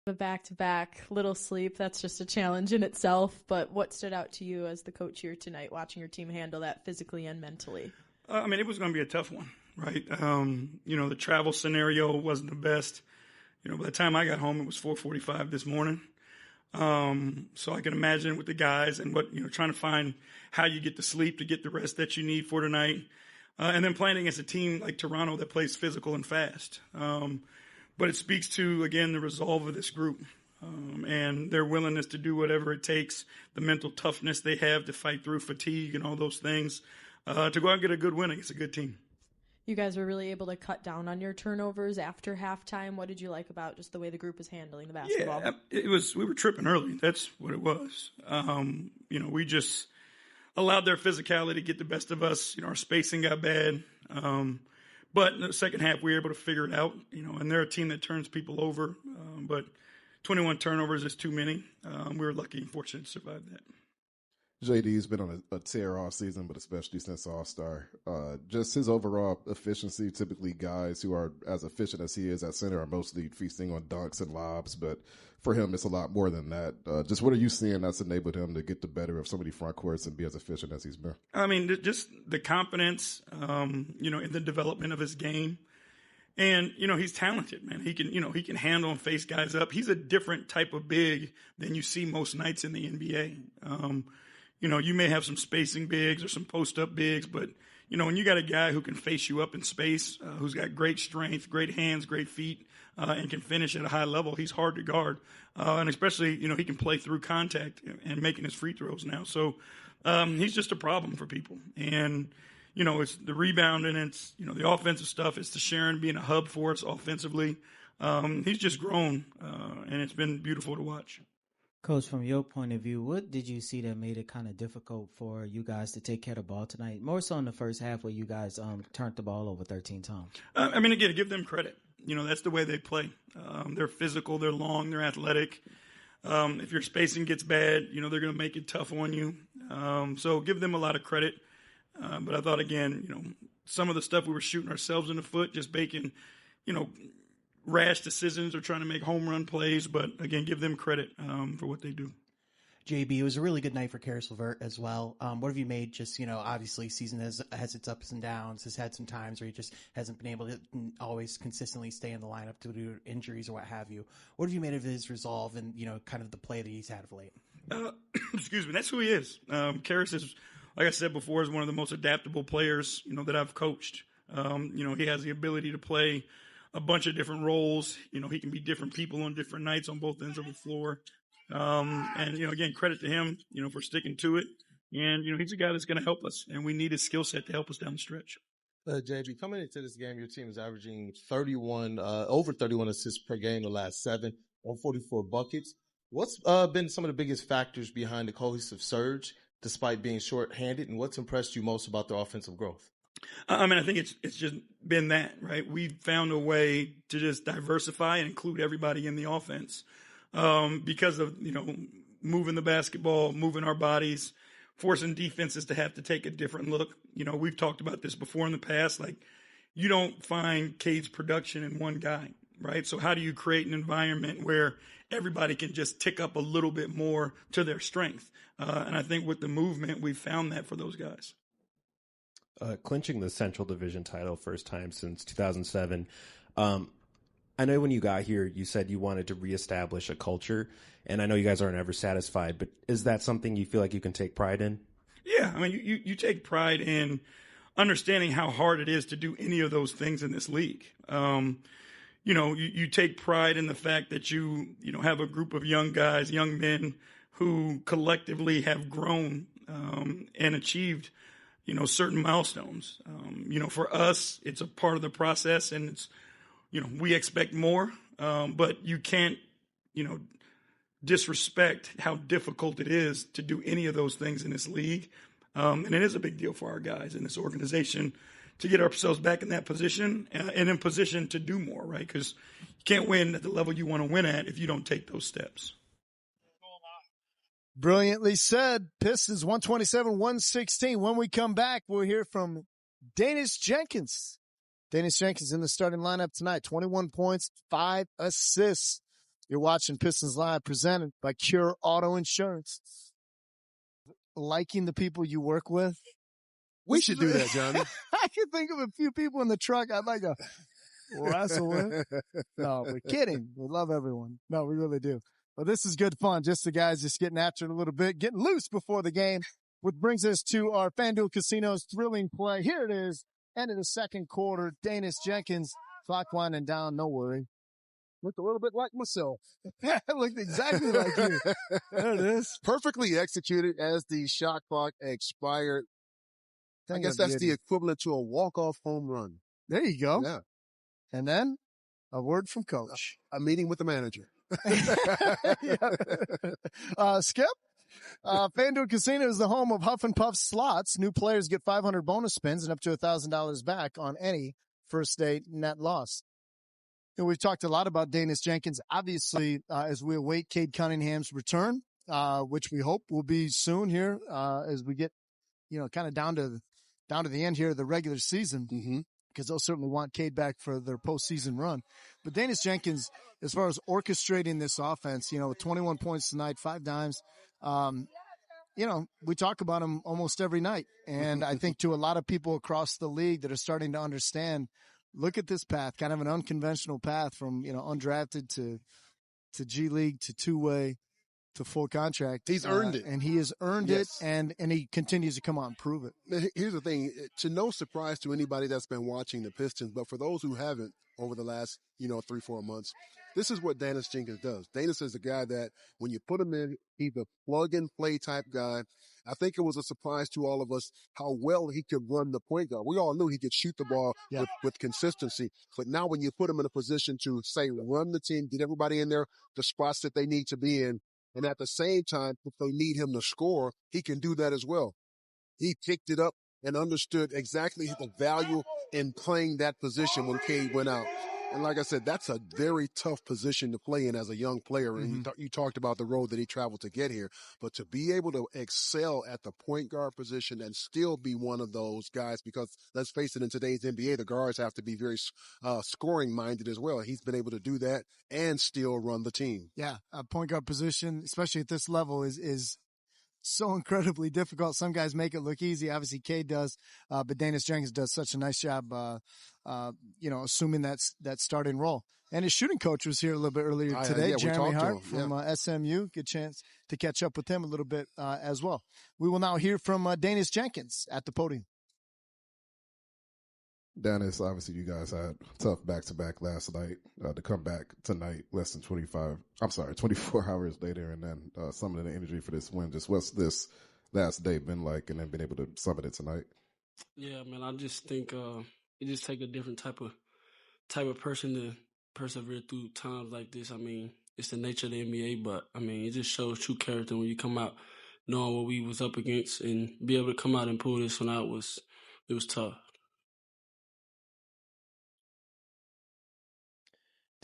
The back-to-back, little sleep, that's just a challenge in itself. But what stood out to you as the coach here tonight, watching your team handle that physically and mentally? It was going to be a tough one, right? The travel scenario wasn't the best. By the time I got home, it was 4:45 this morning. So I can imagine with the guys and trying to find how you get the sleep to get the rest that you need for tonight. And then playing against a team like Toronto that plays physical and fast. But it speaks to, again, the resolve of this group and their willingness to do whatever it takes, the mental toughness they have to fight through fatigue and all those things, to go out and get a good win against a good team. You guys were really able to cut down on your turnovers after halftime. What did you like about just the way the group was handling the basketball? Yeah, we were tripping early. That's what it was. We just allowed their physicality to get the best of us. Our spacing got bad. But in the second half, we were able to figure it out, and they're a team that turns people over. But 21 turnovers is too many. We were lucky and fortunate to survive that. JD's been on a tear all season, but especially since All-Star. Just his overall efficiency, typically guys who are as efficient as he is at center are mostly feasting on dunks and lobs, but for him, it's a lot more than that. Just what are you seeing that's enabled him to get the better of so many front courts and be as efficient as he's been? Just the confidence, in the development of his game. And, he's talented, man. He can handle and face guys up. He's a different type of big than you see most nights in the NBA. You may have some spacing bigs or some post-up bigs, but, when you got a guy who can face you up in space, who's got great strength, great hands, great feet, and can finish at a high level, he's hard to guard. And especially, he can play through contact and making his free throws now. So he's just a problem for people. And, it's the rebounding, it's, the offensive stuff. It's the Sharon being a hub for us offensively. He's just grown, and it's been beautiful to watch. Coach, from your point of view, what did you see that made it kind of difficult for you guys to take care of the ball tonight? More so in the first half where you guys turned the ball over 13 times. Again, give them credit. That's the way they play. They're physical, they're long, they're athletic. If your spacing gets bad, they're going to make it tough on you. So give them a lot of credit. But I thought, again, some of the stuff we were shooting ourselves in the foot, just making, rash decisions or trying to make home run plays, but again, give them credit for what they do. JB, it was a really good night for Caris LeVert as well. What have you made? Just, obviously season has its ups and downs, has had some times where he just hasn't been able to always consistently stay in the lineup due to injuries or what have you. What have you made of his resolve and, kind of the play that he's had of late? Excuse me. That's who he is. Caris is, like I said before, is one of the most adaptable players, that I've coached. He has the ability to play a bunch of different roles. He can be different people on different nights on both ends of the floor. Again, credit to him, for sticking to it. And, he's a guy that's going to help us, and we need his skill set to help us down the stretch. JB, coming into this game, your team is averaging over 31 assists per game the last 7 on 44 buckets. What's been some of the biggest factors behind the cohesive surge, despite being short-handed, and what's impressed you most about the offensive growth? I think it's just been that, right? We've found a way to just diversify and include everybody in the offense because of, moving the basketball, moving our bodies, forcing defenses to have to take a different look. We've talked about this before in the past. Like, you don't find Cade's production in one guy, right? So how do you create an environment where everybody can just tick up a little bit more to their strength? And I think with the movement, we've found that for those guys. Clinching the Central Division title first time since 2007. I know when you got here, you said you wanted to reestablish a culture, and I know you guys aren't ever satisfied, but is that something you feel like you can take pride in? Yeah, you take pride in understanding how hard it is to do any of those things in this league. You take pride in the fact that you have a group of young guys, young men who collectively have grown and achieved certain milestones. For us, it's a part of the process, and it's, we expect more, but you can't, disrespect how difficult it is to do any of those things in this league. And it is a big deal for our guys in this organization to get ourselves back in that position and in position to do more, right? Because you can't win at the level you want to win at if you don't take those steps. Brilliantly said. Pistons 127-116. When we come back, we'll hear from Daniss Jenkins. Daniss Jenkins in the starting lineup tonight. 21 points, 5 assists. You're watching Pistons Live presented by Cure Auto Insurance. Liking the people you work with. We should do that, Johnny. I can think of a few people in the truck I'd like to wrestle with. No, we're kidding. We love everyone. No, we really do. But this is good fun. Just the guys just getting after it a little bit, getting loose before the game, which brings us to our FanDuel Casino's thrilling play. Here it is, end of the second quarter. Daniss Jenkins, clock winding down. No worry. Looked a little bit like myself. Looked exactly like you. There it is. Perfectly executed as the shot clock expired. I guess that's the equivalent to a walk-off home run. There you go. Yeah. And then a word from coach. A meeting with the manager. Skip? FanDuel Casino is the home of Huff and Puff slots. New players get 500 bonus spins and up to $1,000 back on any first day net loss. And we've talked a lot about Daniss Jenkins. Obviously, as we await Cade Cunningham's return, which we hope will be soon here, as we get, kind of down to the end here of the regular season, because they'll certainly want Cade back for their postseason run. But Daniss Jenkins, as far as orchestrating this offense, with 21 points tonight, 5 dimes, we talk about him almost every night. And I think to a lot of people across the league that are starting to understand, look at this path, kind of an unconventional path from, undrafted to G League to two-way to full contract. He's earned it. And he has earned it, and he continues to come out and prove it. Here's the thing, to no surprise to anybody that's been watching the Pistons, but for those who haven't over the last, 3-4 months, this is what Daniss Jenkins does. Daniss is a guy that when you put him in, he's a plug-and-play type guy. I think it was a surprise to all of us how well he could run the point guard. We all knew he could shoot the ball with consistency. But now when you put him in a position to, say, run the team, get everybody in there, the spots that they need to be in, and at the same time, if they need him to score, he can do that as well. He picked it up and understood exactly the value in playing that position when Cade went out. And like I said, that's a very tough position to play in as a young player. And you talked about the road that he traveled to get here. But to be able to excel at the point guard position and still be one of those guys, because let's face it, in today's NBA, the guards have to be very scoring-minded as well. He's been able to do that and still run the team. Yeah, a point guard position, especially at this level, is so incredibly difficult. Some guys make it look easy. Obviously, Cade does, but Daniss Jenkins does such a nice job, assuming that starting role. And his shooting coach was here a little bit earlier today, Jeremy Hart from SMU. Good chance to catch up with him a little bit as well. We will now hear from Daniss Jenkins at the podium. Daniss, obviously you guys had tough back-to-back last night. To come back tonight, less than 24 hours later, and then summoning the energy for this win. Just what's this last day been like, and then being able to summon it tonight? Yeah, man, I just think it just take a different type of person to persevere through times like this. I mean, it's the nature of the NBA, but I mean, it just shows true character when you come out knowing what we was up against, and be able to come out and pull this one out was tough.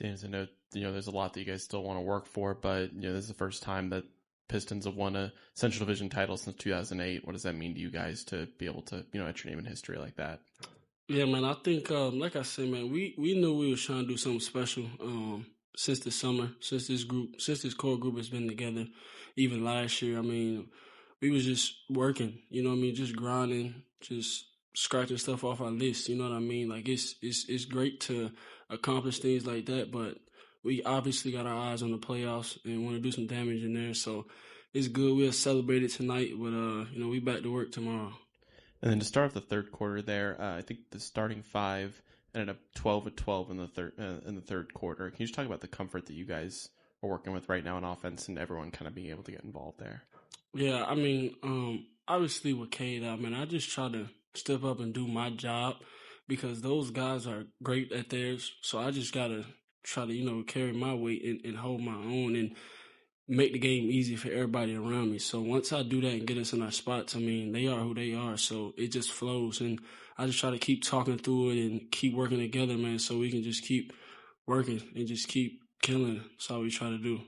Daniss, I know, there's a lot that you guys still want to work for, but, this is the first time that Pistons have won a Central Division title since 2008. What does that mean to you guys to be able to, etch your name in history like that? Yeah, man, I think, like I said, man, we knew we was trying to do something special since the summer, since this core group has been together, even last year. I mean, we was just working, just grinding, just scratching stuff off our list, you know what I mean? Like, it's great to accomplish things like that, but we obviously got our eyes on the playoffs and want to do some damage in there, so it's good. We'll celebrate it tonight, but, we back to work tomorrow. And then to start off the third quarter there, I think the starting five ended up 12-12 in the third quarter. Can you just talk about the comfort that you guys are working with right now in offense and everyone kind of being able to get involved there? Yeah, I mean, obviously with Cade out, man, I just try to step up and do my job because those guys are great at theirs. So I just got to try to, carry my weight and hold my own and make the game easy for everybody around me. So once I do that and get us in our spots, I mean, they are who they are. So it just flows. And I just try to keep talking through it and keep working together, man, so we can just keep working and just keep killing it. That's all we try to do.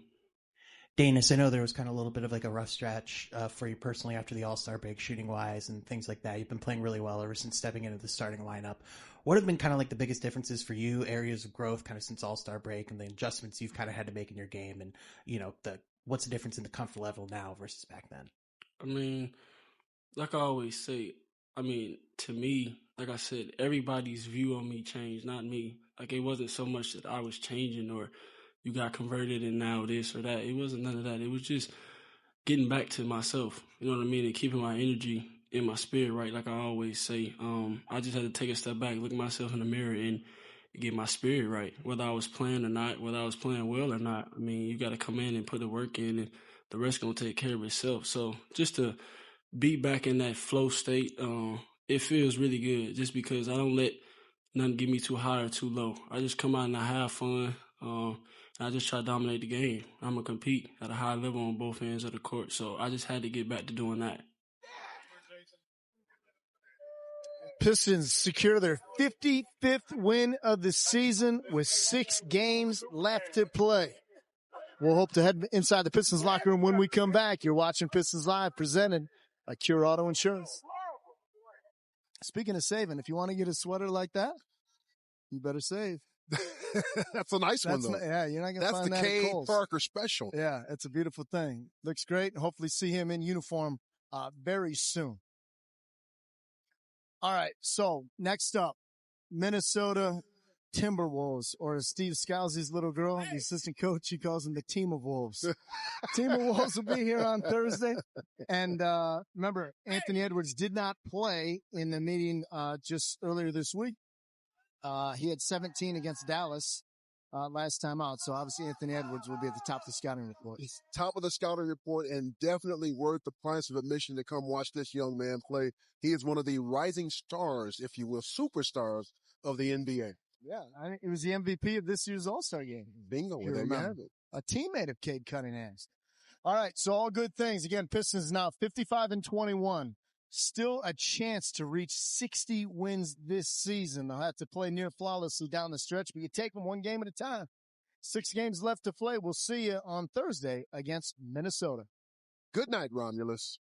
Daniss, I know there was kind of a little bit of like a rough stretch for you personally after the All-Star break, shooting wise and things like that. You've been playing really well ever since stepping into the starting lineup. What have been kind of like the biggest differences for you, areas of growth kind of since All-Star break, and the adjustments you've kind of had to make in your game, and what's the difference in the comfort level now versus back then? I mean, like I always say, to me, like I said, everybody's view on me changed, not me. Like, it wasn't so much that I was changing or you got converted and now this or that. It wasn't none of that. It was just getting back to myself, you know what I mean, and keeping my energy and my spirit right, like I always say. I just had to take a step back, look at myself in the mirror, and get my spirit right, whether I was playing or not, whether I was playing well or not. I mean, you got to come in and put the work in, and the rest going to take care of itself. So just to be back in that flow state, it feels really good just because I don't let nothing get me too high or too low. I just come out and I have fun. I just try to dominate the game. I'm going to compete at a high level on both ends of the court. So I just had to get back to doing that. Pistons secure their 55th win of the season with 6 games left to play. We'll hope to head inside the Pistons locker room when we come back. You're watching Pistons Live, presented by Cure Auto Insurance. Speaking of saving, if you want to get a sweater like that, you better save. That's a nice one, though. Yeah, you're not going to That's find the that at Cade Kohl's. Parker special. Yeah, it's a beautiful thing. Looks great. Hopefully see him in uniform very soon. All right, so next up, Minnesota Timberwolves, or as Steve Scalzi's little girl, the assistant coach, he calls them the Team of Wolves. Team of Wolves will be here on Thursday. And remember, Anthony Edwards did not play in the meeting just earlier this week. He had 17 against Dallas last time out. So obviously Anthony Edwards will be at the top of the scouting report. He's top of the scouting report and definitely worth the price of admission to come watch this young man play. He is one of the rising stars, if you will, superstars of the NBA. Yeah, I think it was the MVP of this year's All-Star game. Bingo, there you have it. A teammate of Cade Cunningham's. All right, so all good things. Again, Pistons now 55-21. Still a chance to reach 60 wins this season. They'll have to play near flawlessly down the stretch, but you take them one game at a time. 6 games left to play. We'll see you on Thursday against Minnesota. Good night, Romulus.